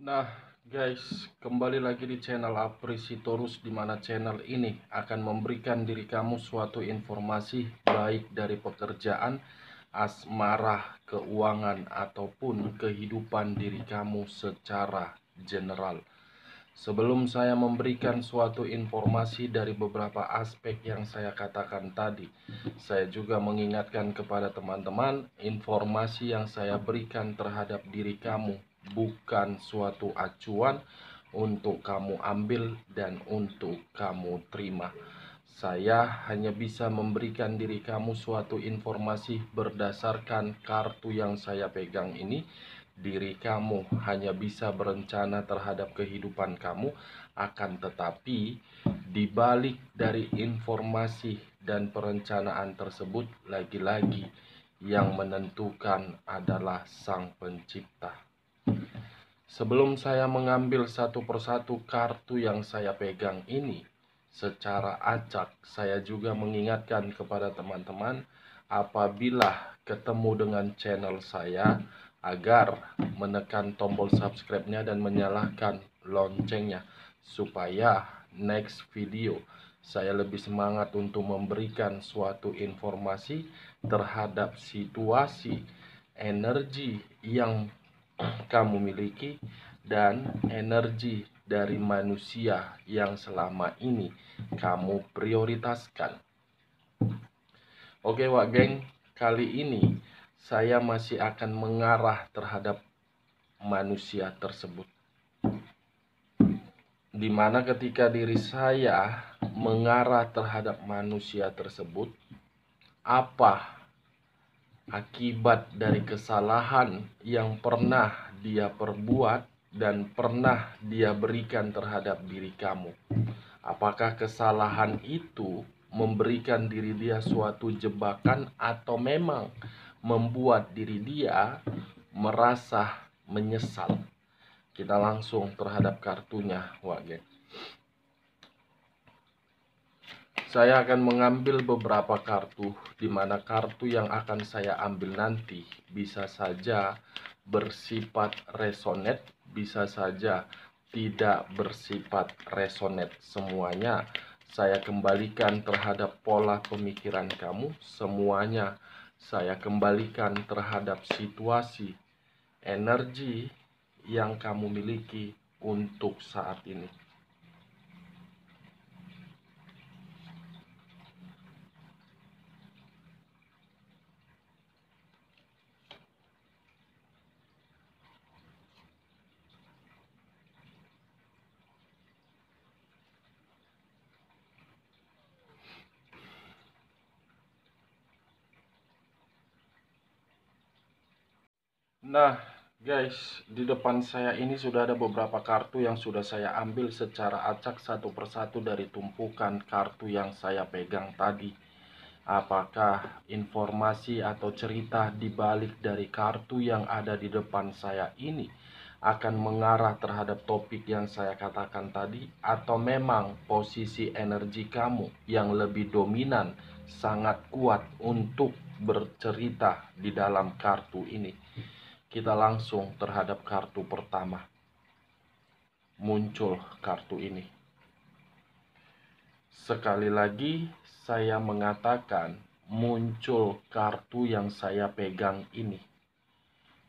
Nah, guys, kembali lagi di channel Apresitorus, di mana channel ini akan memberikan diri kamu suatu informasi baik dari pekerjaan, asmara, keuangan, ataupun kehidupan diri kamu secara general. Sebelum saya memberikan suatu informasi dari beberapa aspek yang saya katakan tadi, saya juga mengingatkan kepada teman-teman, informasi yang saya berikan terhadap diri kamu bukan suatu acuan untuk kamu ambil dan untuk kamu terima. Saya hanya bisa memberikan diri kamu suatu informasi berdasarkan kartu yang saya pegang ini. Diri kamu hanya bisa berencana terhadap kehidupan kamu, akan tetapi di balik dari informasi dan perencanaan tersebut, lagi-lagi yang menentukan adalah Sang Pencipta. Sebelum saya mengambil satu persatu kartu yang saya pegang ini secara acak, saya juga mengingatkan kepada teman-teman, apabila ketemu dengan channel saya, agar menekan tombol subscribe-nya dan menyalakan loncengnya, supaya next video saya lebih semangat untuk memberikan suatu informasi terhadap situasi energi yang kamu miliki dan energi dari manusia yang selama ini kamu prioritaskan. Oke Wak Geng, kali ini saya masih akan mengarah terhadap manusia tersebut, dimana ketika diri saya mengarah terhadap manusia tersebut, apa akibat dari kesalahan yang pernah dia perbuat dan pernah dia berikan terhadap diri kamu. Apakah kesalahan itu memberikan diri dia suatu jebakan atau memang membuat diri dia merasa menyesal? Kita langsung terhadap kartunya, Wak Geng. Saya akan mengambil beberapa kartu, di mana kartu yang akan saya ambil nanti bisa saja bersifat resonate, bisa saja tidak bersifat resonate. Semuanya saya kembalikan terhadap pola pemikiran kamu, semuanya saya kembalikan terhadap situasi energi yang kamu miliki untuk saat ini. Nah, guys, di depan saya ini sudah ada beberapa kartu yang sudah saya ambil secara acak satu persatu dari tumpukan kartu yang saya pegang tadi. Apakah informasi atau cerita di balik dari kartu yang ada di depan saya ini akan mengarah terhadap topik yang saya katakan tadi, atau memang posisi energi kamu yang lebih dominan sangat kuat untuk bercerita di dalam kartu ini? Kita langsung terhadap kartu pertama. Muncul kartu ini. Sekali lagi saya mengatakan muncul kartu yang saya pegang ini.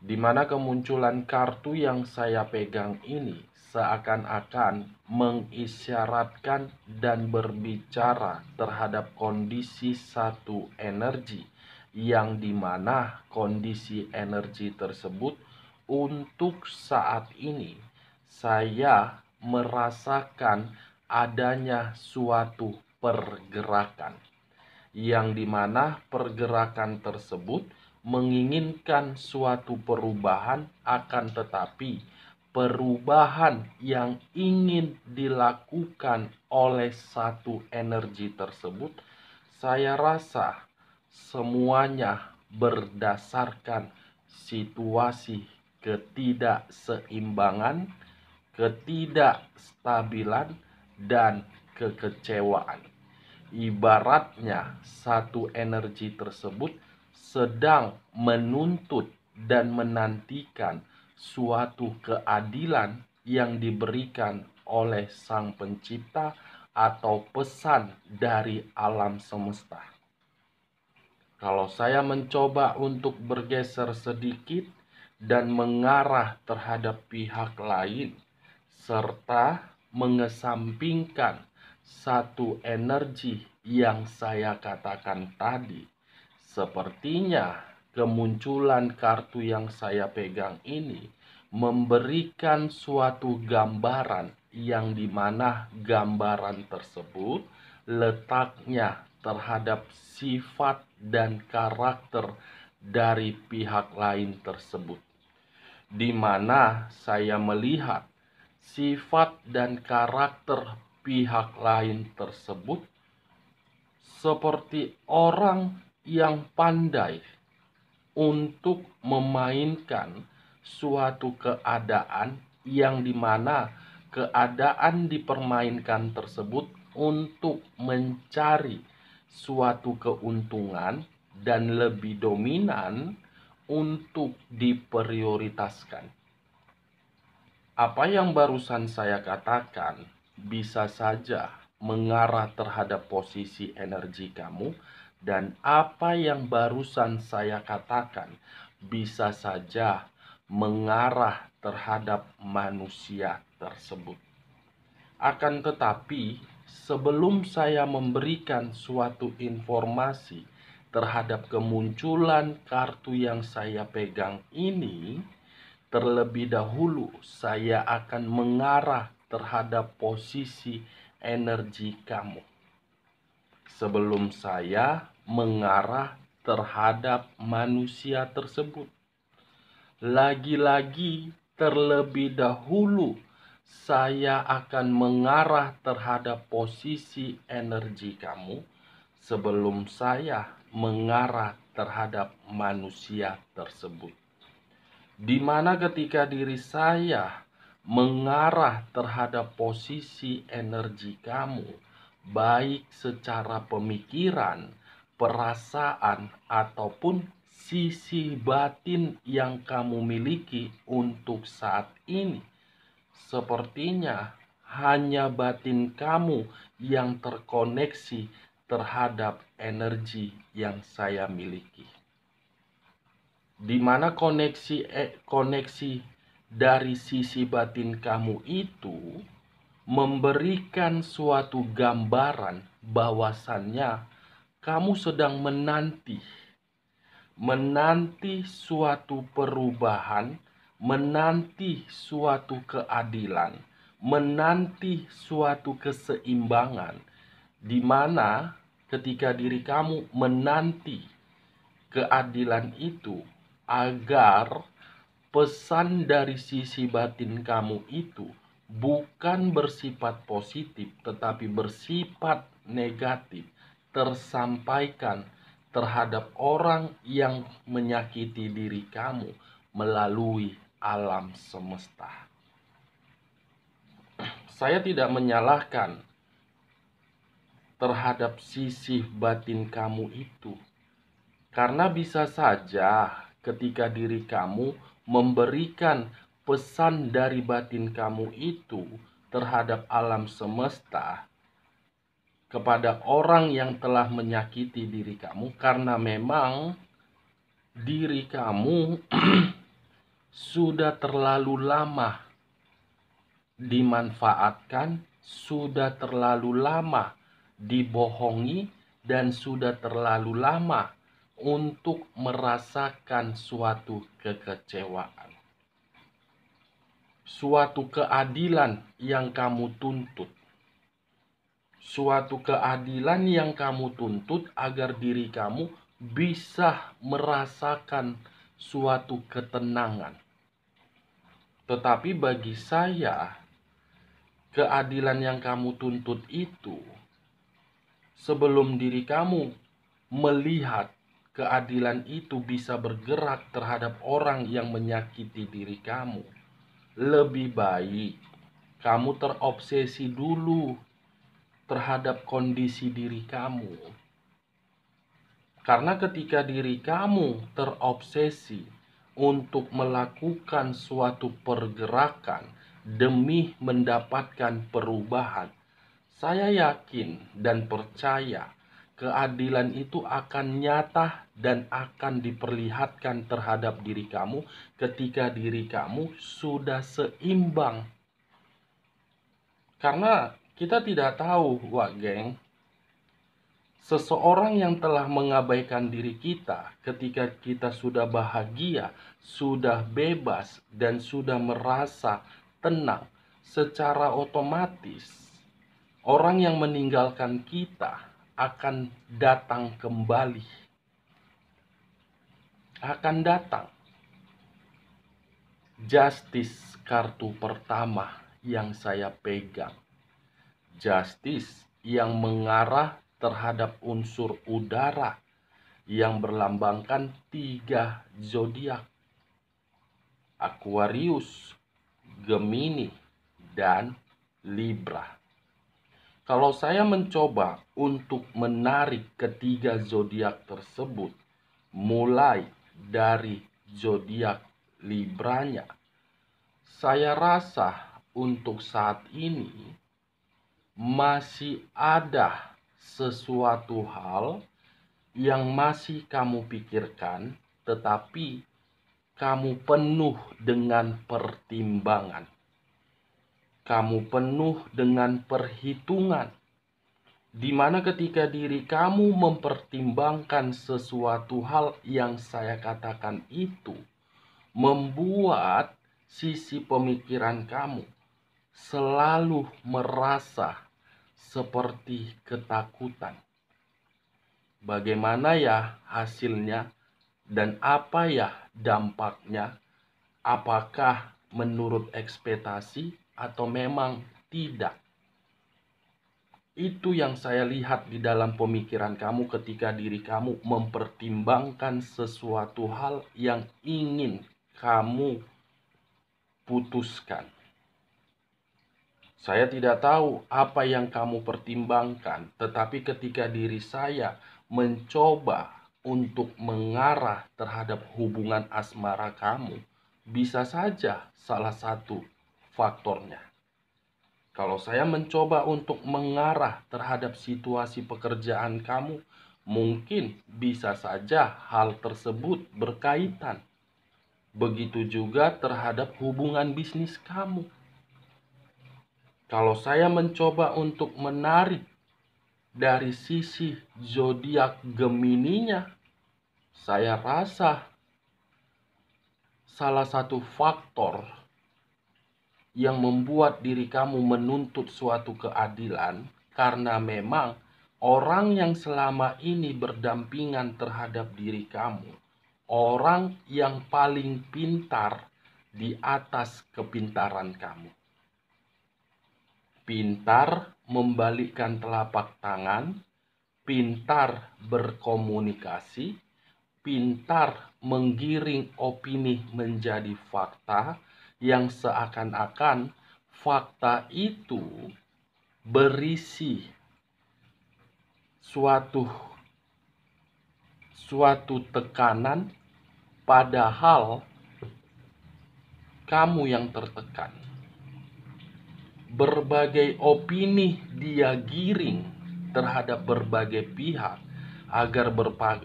Di mana kemunculan kartu yang saya pegang ini seakan-akan mengisyaratkan dan berbicara terhadap kondisi satu energi, yang dimana kondisi energi tersebut untuk saat ini saya merasakan adanya suatu pergerakan, yang dimana pergerakan tersebut menginginkan suatu perubahan, akan tetapi perubahan yang ingin dilakukan oleh satu energi tersebut, saya rasa semuanya berdasarkan situasi ketidakseimbangan, ketidakstabilan, dan kekecewaan. Ibaratnya satu energi tersebut sedang menuntut dan menantikan suatu keadilan yang diberikan oleh Sang Pencipta atau pesan dari alam semesta. Kalau saya mencoba untuk bergeser sedikit dan mengarah terhadap pihak lain, serta mengesampingkan satu energi yang saya katakan tadi, sepertinya kemunculan kartu yang saya pegang ini memberikan suatu gambaran yang dimana gambaran tersebut letaknya terhadap sifat dan karakter dari pihak lain tersebut, di mana saya melihat sifat dan karakter pihak lain tersebut seperti orang yang pandai untuk memainkan suatu keadaan yang dimana keadaan dipermainkan tersebut untuk mencari suatu keuntungan dan lebih dominan untuk diprioritaskan. Apa yang barusan saya katakan bisa saja mengarah terhadap posisi energi kamu, dan apa yang barusan saya katakan bisa saja mengarah terhadap manusia tersebut. Akan tetapi, sebelum saya memberikan suatu informasi terhadap kemunculan kartu yang saya pegang ini, terlebih dahulu saya akan mengarah terhadap posisi energi kamu. Sebelum saya mengarah terhadap manusia tersebut, lagi-lagi terlebih dahulu saya akan mengarah terhadap posisi energi kamu sebelum saya mengarah terhadap manusia tersebut. Di mana ketika diri saya mengarah terhadap posisi energi kamu, baik secara pemikiran, perasaan, ataupun sisi batin yang kamu miliki untuk saat ini, sepertinya hanya batin kamu yang terkoneksi terhadap energi yang saya miliki, di mana koneksi dari sisi batin kamu itu memberikan suatu gambaran bahwasannya kamu sedang menanti suatu perubahan, menanti suatu keadilan, menanti suatu keseimbangan, di mana ketika diri kamu menanti keadilan itu, agar pesan dari sisi batin kamu itu bukan bersifat positif tetapi bersifat negatif tersampaikan terhadap orang yang menyakiti diri kamu melalui alam semesta. Saya tidak menyalahkan terhadap sisi batin kamu itu, karena bisa saja ketika diri kamu memberikan pesan dari batin kamu itu terhadap alam semesta kepada orang yang telah menyakiti diri kamu, karena memang diri kamu sudah terlalu lama dimanfaatkan, sudah terlalu lama dibohongi, dan sudah terlalu lama untuk merasakan suatu kekecewaan, suatu keadilan yang kamu tuntut, suatu keadilan yang kamu tuntut agar diri kamu bisa merasakan suatu ketenangan. Tetapi bagi saya, keadilan yang kamu tuntut itu, sebelum diri kamu melihat keadilan itu bisa bergerak terhadap orang yang menyakiti diri kamu, lebih baik kamu terobsesi dulu terhadap kondisi diri kamu. Karena ketika diri kamu terobsesi untuk melakukan suatu pergerakan demi mendapatkan perubahan, saya yakin dan percaya keadilan itu akan nyata dan akan diperlihatkan terhadap diri kamu ketika diri kamu sudah seimbang. Karena kita tidak tahu, Wak Geng, seseorang yang telah mengabaikan diri kita ketika kita sudah bahagia, sudah bebas, dan sudah merasa tenang, secara otomatis orang yang meninggalkan kita akan datang kembali. Akan datang. Justice kartu pertama yang saya pegang. Justice yang mengarah terhadap unsur udara yang berlambangkan 3 zodiak: Aquarius, Gemini, dan Libra. Kalau saya mencoba untuk menarik ketiga zodiak tersebut, mulai dari zodiak Libranya, saya rasa untuk saat ini masih ada sesuatu hal yang masih kamu pikirkan, tetapi kamu penuh dengan pertimbangan. Kamu penuh dengan perhitungan, di mana ketika diri kamu mempertimbangkan sesuatu hal yang saya katakan itu, membuat sisi pemikiran kamu selalu merasa seperti ketakutan. Bagaimana ya hasilnya dan apa ya dampaknya? Apakah menurut ekspektasi atau memang tidak? Itu yang saya lihat di dalam pemikiran kamu ketika diri kamu mempertimbangkan sesuatu hal yang ingin kamu putuskan. Saya tidak tahu apa yang kamu pertimbangkan, tetapi ketika diri saya mencoba untuk mengarah terhadap hubungan asmara kamu, bisa saja salah satu faktornya. Kalau saya mencoba untuk mengarah terhadap situasi pekerjaan kamu, mungkin bisa saja hal tersebut berkaitan. Begitu juga terhadap hubungan bisnis kamu. Kalau saya mencoba untuk menarik dari sisi zodiak Gemininya, saya rasa salah satu faktor yang membuat diri kamu menuntut suatu keadilan karena memang orang yang selama ini berdampingan terhadap diri kamu, orang yang paling pintar di atas kepintaran kamu. Pintar membalikkan telapak tangan, pintar berkomunikasi, pintar menggiring opini menjadi fakta, yang seakan-akan fakta itu berisi suatu tekanan, padahal kamu yang tertekan. Berbagai opini dia giring terhadap berbagai pihak agar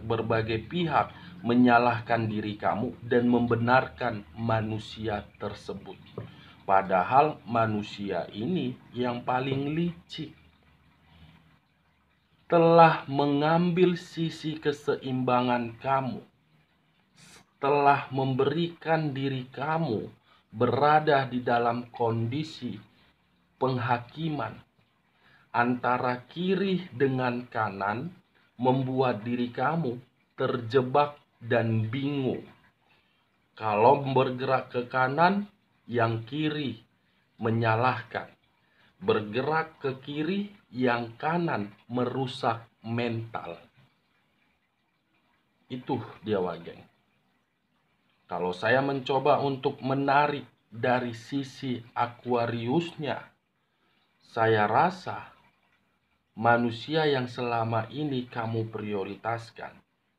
berbagai pihak menyalahkan diri kamu dan membenarkan manusia tersebut. Padahal manusia ini yang paling licik, telah mengambil sisi keseimbangan kamu, telah memberikan diri kamu berada di dalam kondisi penghakiman antara kiri dengan kanan, membuat diri kamu terjebak dan bingung. Kalau bergerak ke kanan, yang kiri menyalahkan. Bergerak ke kiri, yang kanan merusak mental. Itu dia, Wageng. Kalau saya mencoba untuk menarik dari sisi Aquariusnya, saya rasa manusia yang selama ini kamu prioritaskan,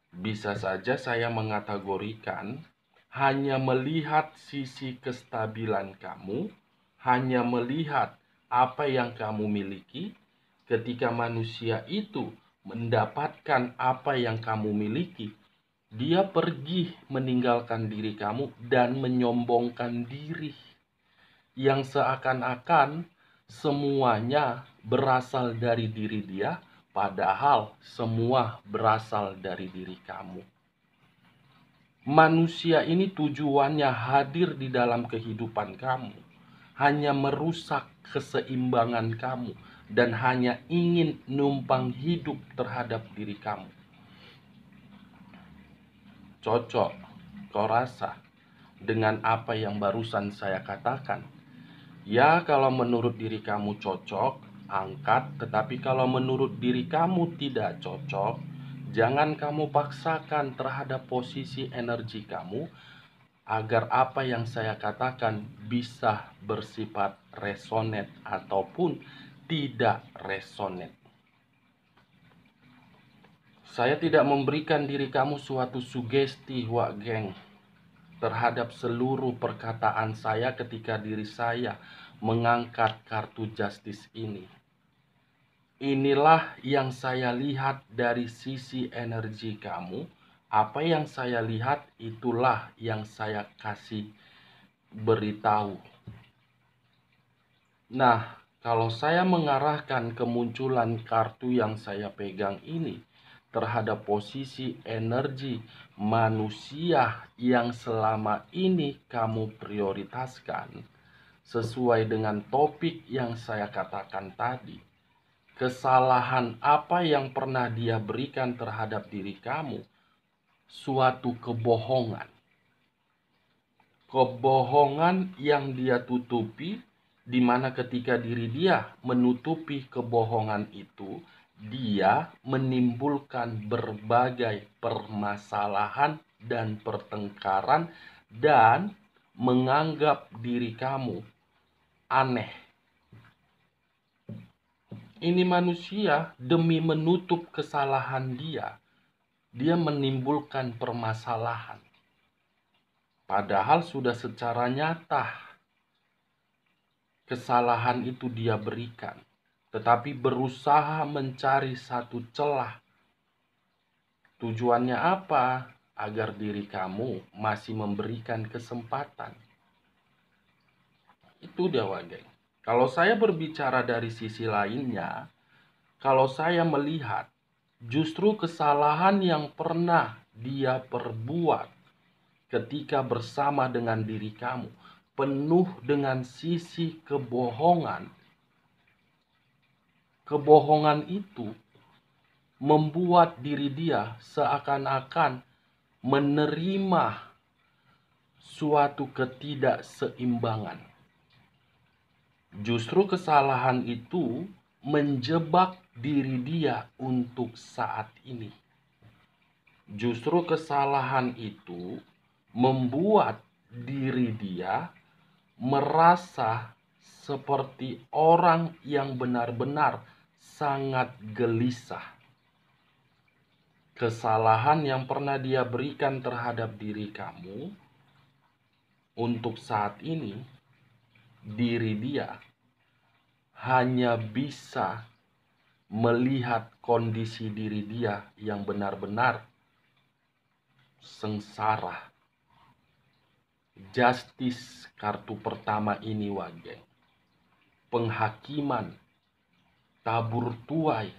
bisa saja saya mengategorikan hanya melihat sisi kestabilan kamu, hanya melihat apa yang kamu miliki. Ketika manusia itu mendapatkan apa yang kamu miliki, dia pergi meninggalkan diri kamu dan menyombongkan diri, yang seakan-akan semuanya berasal dari diri dia, padahal semua berasal dari diri kamu. Manusia ini tujuannya hadir di dalam kehidupan kamu, hanya merusak keseimbangan kamu, dan hanya ingin numpang hidup terhadap diri kamu. Cocok, kau rasa, dengan apa yang barusan saya katakan? Ya, kalau menurut diri kamu cocok, angkat. Tetapi kalau menurut diri kamu tidak cocok, jangan kamu paksakan terhadap posisi energi kamu, agar apa yang saya katakan bisa bersifat resonate ataupun tidak resonate. Saya tidak memberikan diri kamu suatu sugesti, Wak Geng, terhadap seluruh perkataan saya ketika diri saya mengangkat kartu justice ini. Inilah yang saya lihat dari sisi energi kamu. Apa yang saya lihat itulah yang saya kasih beritahu. Nah, kalau saya mengarahkan kemunculan kartu yang saya pegang ini terhadap posisi energi manusia yang selama ini kamu prioritaskan, sesuai dengan topik yang saya katakan tadi, kesalahan apa yang pernah dia berikan terhadap diri kamu? Suatu kebohongan. Kebohongan yang dia tutupi, di mana ketika diri dia menutupi kebohongan itu, dia menimbulkan berbagai permasalahan dan pertengkaran dan menganggap diri kamu aneh. Ini manusia demi menutup kesalahan dia menimbulkan permasalahan. Padahal sudah secara nyata kesalahan itu dia berikan, tetapi berusaha mencari satu celah. Tujuannya apa? Agar diri kamu masih memberikan kesempatan. Itu dia, Wageng. Kalau saya berbicara dari sisi lainnya, kalau saya melihat justru kesalahan yang pernah dia perbuat ketika bersama dengan diri kamu penuh dengan sisi kebohongan. Kebohongan itu membuat diri dia seakan-akan menerima suatu ketidakseimbangan. Justru kesalahan itu menjebak diri dia untuk saat ini. Justru kesalahan itu membuat diri dia merasa seperti orang yang benar-benar sangat gelisah. Kesalahan yang pernah dia berikan terhadap diri kamu, untuk saat ini diri dia hanya bisa melihat kondisi diri dia yang benar-benar sengsara. Justice kartu pertama ini, Wageng. Penghakiman, tabur tuai,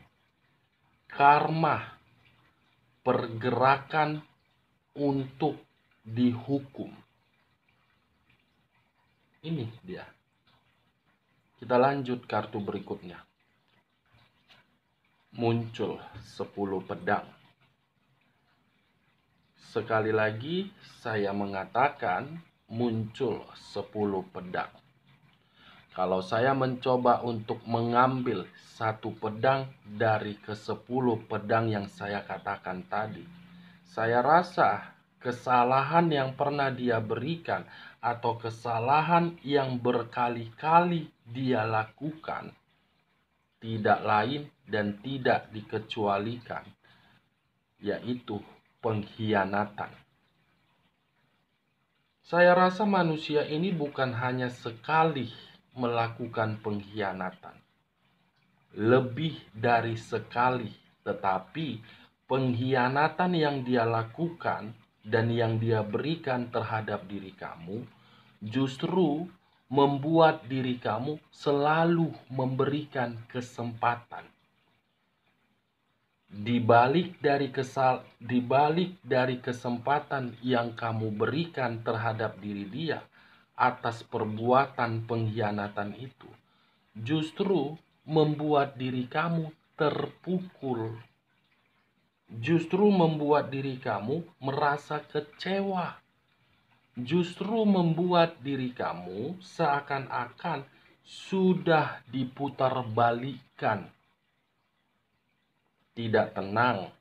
karma, pergerakan untuk dihukum. Ini dia. Kita lanjut kartu berikutnya. Muncul 10 pedang. Sekali lagi saya mengatakan muncul 10 pedang. Kalau saya mencoba untuk mengambil satu pedang dari ke-10 pedang yang saya katakan tadi, saya rasa kesalahan yang pernah dia berikan atau kesalahan yang berkali-kali dia lakukan tidak lain dan tidak dikecualikan, yaitu pengkhianatan. Saya rasa manusia ini bukan hanya sekali melakukan pengkhianatan, lebih dari sekali, tetapi pengkhianatan yang dia lakukan dan yang dia berikan terhadap diri kamu justru membuat diri kamu selalu memberikan kesempatan. Di balik dari kesempatan yang kamu berikan terhadap diri dia atas perbuatan pengkhianatan itu, justru membuat diri kamu terpukul, justru membuat diri kamu merasa kecewa, justru membuat diri kamu seakan-akan sudah diputarbalikkan, tidak tenang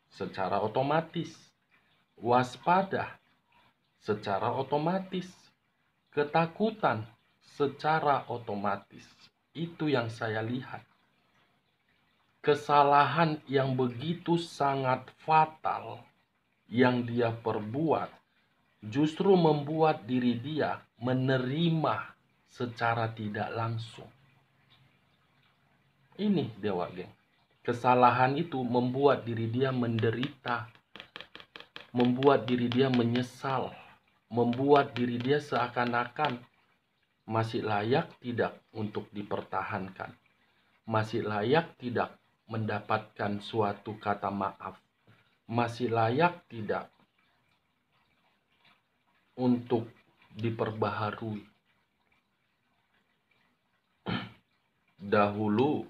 secara otomatis, waspada secara otomatis, ketakutan secara otomatis. Itu yang saya lihat. Kesalahan yang begitu sangat fatal yang dia perbuat justru membuat diri dia menerima secara tidak langsung. Ini Dewa Geng. Kesalahan itu membuat diri dia menderita, membuat diri dia menyesal, membuat diri dia seakan-akan masih layak tidak untuk dipertahankan, masih layak tidak mendapatkan suatu kata maaf, masih layak tidak untuk diperbaharui. Dahulu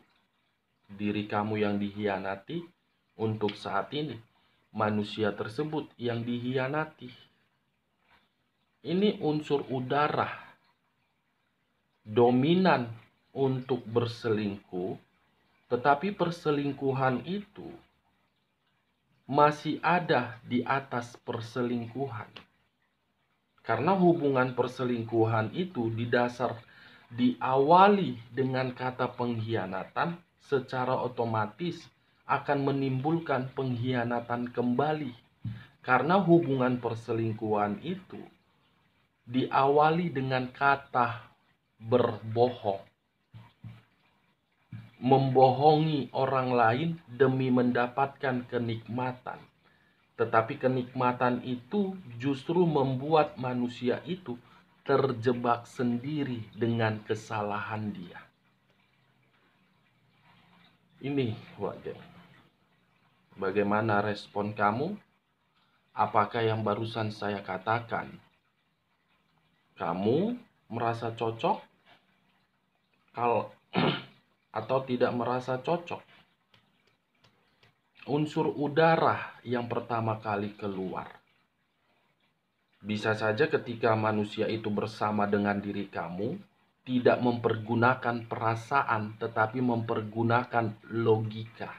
diri kamu yang dihianati, untuk saat ini manusia tersebut yang dihianati. Ini unsur udara dominan untuk berselingkuh, tetapi perselingkuhan itu masih ada di atas perselingkuhan. Karena hubungan perselingkuhan itu diawali dengan kata pengkhianatan, secara otomatis akan menimbulkan pengkhianatan kembali. Karena hubungan perselingkuhan itu diawali dengan kata berbohong. Membohongi orang lain demi mendapatkan kenikmatan. Tetapi kenikmatan itu justru membuat manusia itu terjebak sendiri dengan kesalahan dia. Ini wajah. Bagaimana respon kamu? Apakah yang barusan saya katakan kamu merasa cocok? Kalau atau tidak merasa cocok? Unsur udara yang pertama kali keluar. Bisa saja ketika manusia itu bersama dengan diri kamu, tidak mempergunakan perasaan, tetapi mempergunakan logika.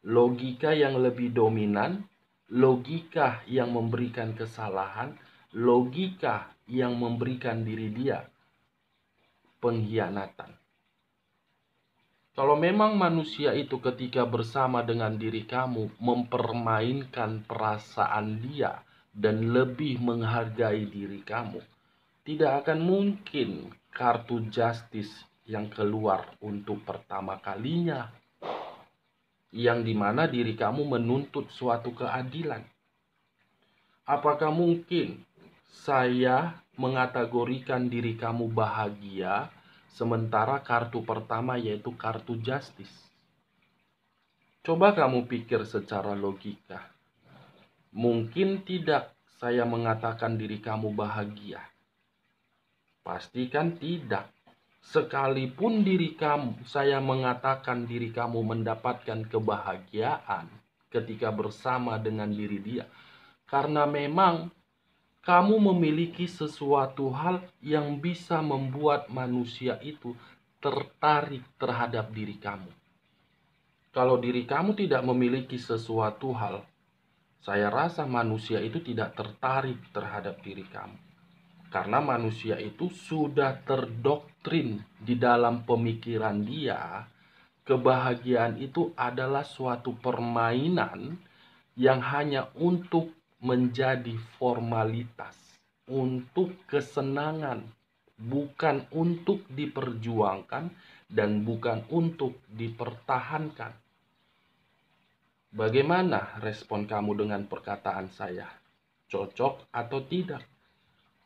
Logika yang lebih dominan, logika yang memberikan kesalahan, logika yang memberikan diri dia pengkhianatan. Kalau memang manusia itu ketika bersama dengan diri kamu mempermainkan perasaan dia dan lebih menghargai diri kamu, tidak akan mungkin kartu justice yang keluar untuk pertama kalinya, yang dimana diri kamu menuntut suatu keadilan. Apakah mungkin saya mengategorikan diri kamu bahagia sementara kartu pertama yaitu kartu justice? Coba kamu pikir secara logika. Mungkin tidak saya mengatakan diri kamu bahagia. Pastikan tidak. Sekalipun saya mengatakan diri kamu mendapatkan kebahagiaan ketika bersama dengan diri dia, karena memang kamu memiliki sesuatu hal yang bisa membuat manusia itu tertarik terhadap diri kamu. Kalau diri kamu tidak memiliki sesuatu hal, saya rasa manusia itu tidak tertarik terhadap diri kamu. Karena manusia itu sudah terdoktrin di dalam pemikiran dia, kebahagiaan itu adalah suatu permainan yang hanya untuk menjadi formalitas. untuk kesenangan, bukan untuk diperjuangkan dan bukan untuk dipertahankan. Bagaimana respon kamu dengan perkataan saya? Cocok atau tidak?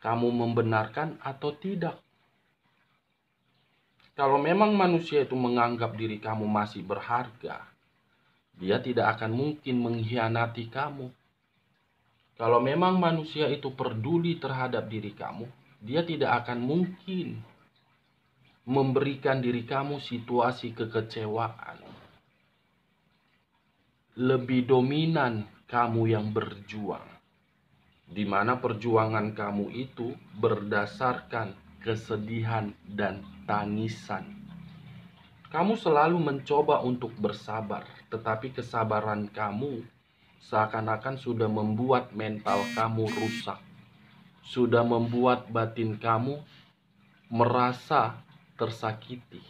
Kamu membenarkan atau tidak? Kalau memang manusia itu menganggap diri kamu masih berharga, dia tidak akan mungkin mengkhianati kamu. Kalau memang manusia itu peduli terhadap diri kamu, dia tidak akan mungkin memberikan diri kamu situasi kekecewaan. Lebih dominan kamu yang berjuang, di mana perjuangan kamu itu berdasarkan kesedihan dan tangisan. Kamu selalu mencoba untuk bersabar, tetapi kesabaran kamu seakan-akan sudah membuat mental kamu rusak, sudah membuat batin kamu merasa tersakiti.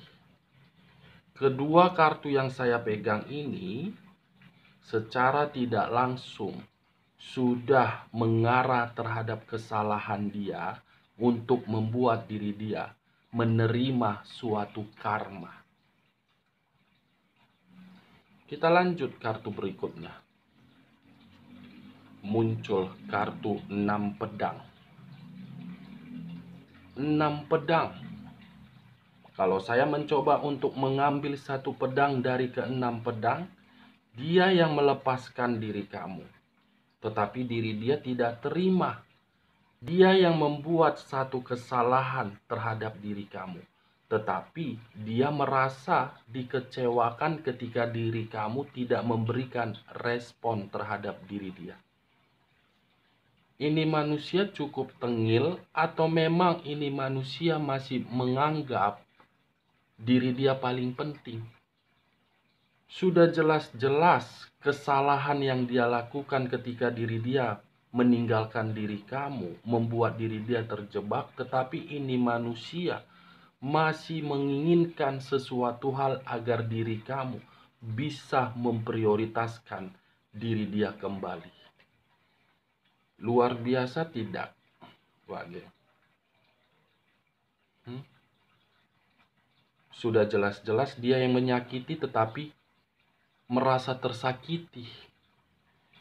Kedua kartu yang saya pegang ini secara tidak langsung sudah mengarah terhadap kesalahan dia untuk membuat diri dia menerima suatu karma. Kita lanjut kartu berikutnya. Muncul kartu 6 pedang. 6 pedang. Kalau saya mencoba untuk mengambil satu pedang dari ke-6 pedang, dia yang melepaskan diri kamu. Tetapi diri dia tidak terima. Dia yang membuat satu kesalahan terhadap diri kamu. Tetapi dia merasa dikecewakan ketika diri kamu tidak memberikan respon terhadap diri dia. Ini manusia cukup tengil atau memang ini manusia masih menganggap diri dia paling penting? Sudah jelas-jelas kesalahan yang dia lakukan ketika diri dia meninggalkan diri kamu, membuat diri dia terjebak, tetapi ini manusia masih menginginkan sesuatu hal agar diri kamu bisa memprioritaskan diri dia kembali. Luar biasa tidak, Wage? Sudah jelas-jelas dia yang menyakiti tetapi merasa tersakiti.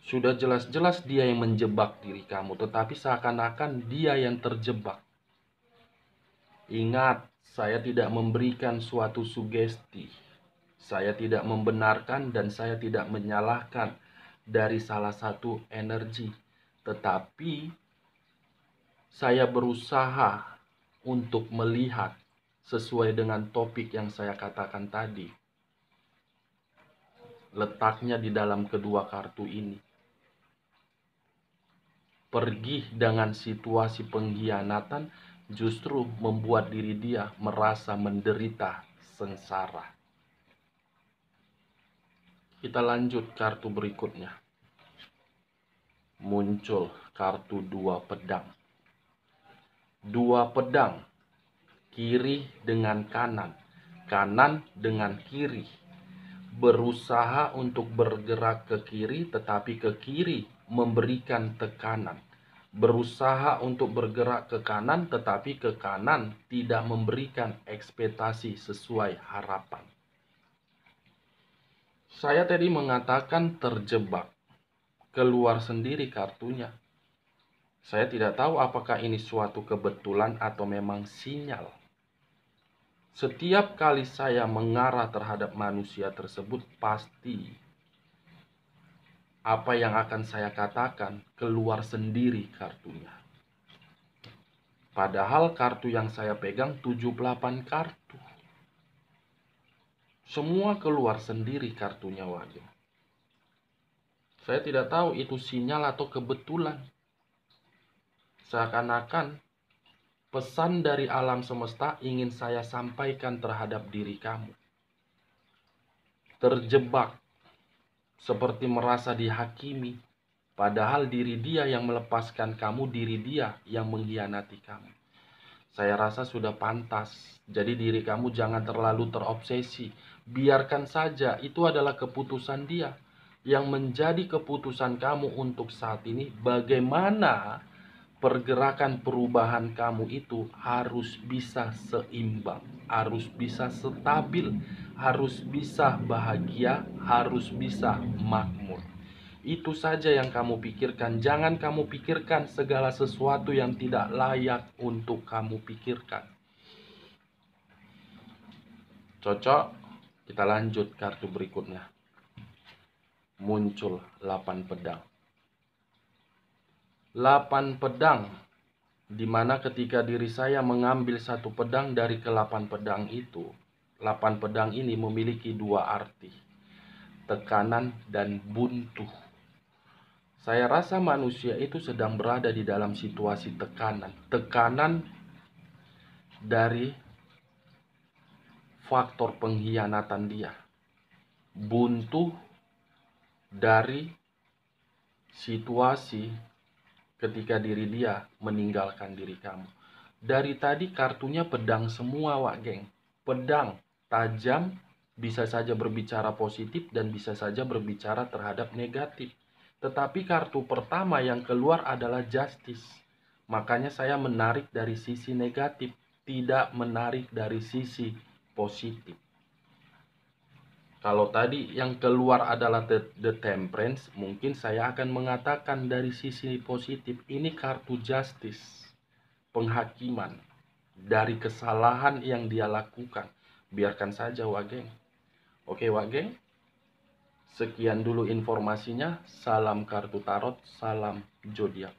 Sudah jelas-jelas dia yang menjebak diri kamu, tetapi seakan-akan dia yang terjebak. Ingat, saya tidak memberikan suatu sugesti. Saya tidak membenarkan dan saya tidak menyalahkan dari salah satu energi. Tetapi saya berusaha untuk melihat sesuai dengan topik yang saya katakan tadi. Letaknya di dalam kedua kartu ini. Pergi dengan situasi pengkhianatan justru membuat diri dia merasa menderita sengsara. Kita lanjut kartu berikutnya. Muncul kartu 2 pedang. 2 pedang. Kiri dengan kanan. Kanan dengan kiri. Berusaha untuk bergerak ke kiri, tetapi ke kiri memberikan tekanan. Berusaha untuk bergerak ke kanan, tetapi ke kanan tidak memberikan ekspektasi sesuai harapan. Saya tadi mengatakan terjebak. Keluar sendiri kartunya. Saya tidak tahu apakah ini suatu kebetulan atau memang sinyal. Setiap kali saya mengarah terhadap manusia tersebut, pasti apa yang akan saya katakan keluar sendiri kartunya. Padahal kartu yang saya pegang 78 kartu. Semua keluar sendiri kartunya, Wage. Saya tidak tahu itu sinyal atau kebetulan. Seakan-akan pesan dari alam semesta ingin saya sampaikan terhadap diri kamu. Terjebak, seperti merasa dihakimi, padahal diri dia yang melepaskan kamu, diri dia yang mengkhianati kamu. Saya rasa sudah pantas, jadi diri kamu jangan terlalu terobsesi. Biarkan saja, itu adalah keputusan dia. Yang menjadi keputusan kamu untuk saat ini, bagaimana pergerakan perubahan kamu itu harus bisa seimbang, harus bisa stabil, harus bisa bahagia, harus bisa makmur. Itu saja yang kamu pikirkan. Jangan kamu pikirkan segala sesuatu yang tidak layak untuk kamu pikirkan. Cocok? Kita lanjut kartu berikutnya. Muncul 8 pedang. 8 pedang, dimana ketika diri saya mengambil satu pedang dari ke-8 pedang itu, 8 pedang ini memiliki dua arti, tekanan dan buntu. Saya rasa manusia itu sedang berada di dalam situasi tekanan. Tekanan dari faktor pengkhianatan dia. Buntu dari situasi ketika diri dia meninggalkan diri kamu. Dari tadi kartunya pedang semua, Wak geng. Pedang, tajam, bisa saja berbicara positif dan bisa saja berbicara terhadap negatif. Tetapi kartu pertama yang keluar adalah justice. Makanya saya menarik dari sisi negatif, tidak menarik dari sisi positif. Kalau tadi yang keluar adalah the temperance, mungkin saya akan mengatakan dari sisi positif, ini kartu justice, penghakiman dari kesalahan yang dia lakukan. Biarkan saja, Wak geng. Oke, Wak geng. Sekian dulu informasinya. Salam kartu tarot, salam zodiak.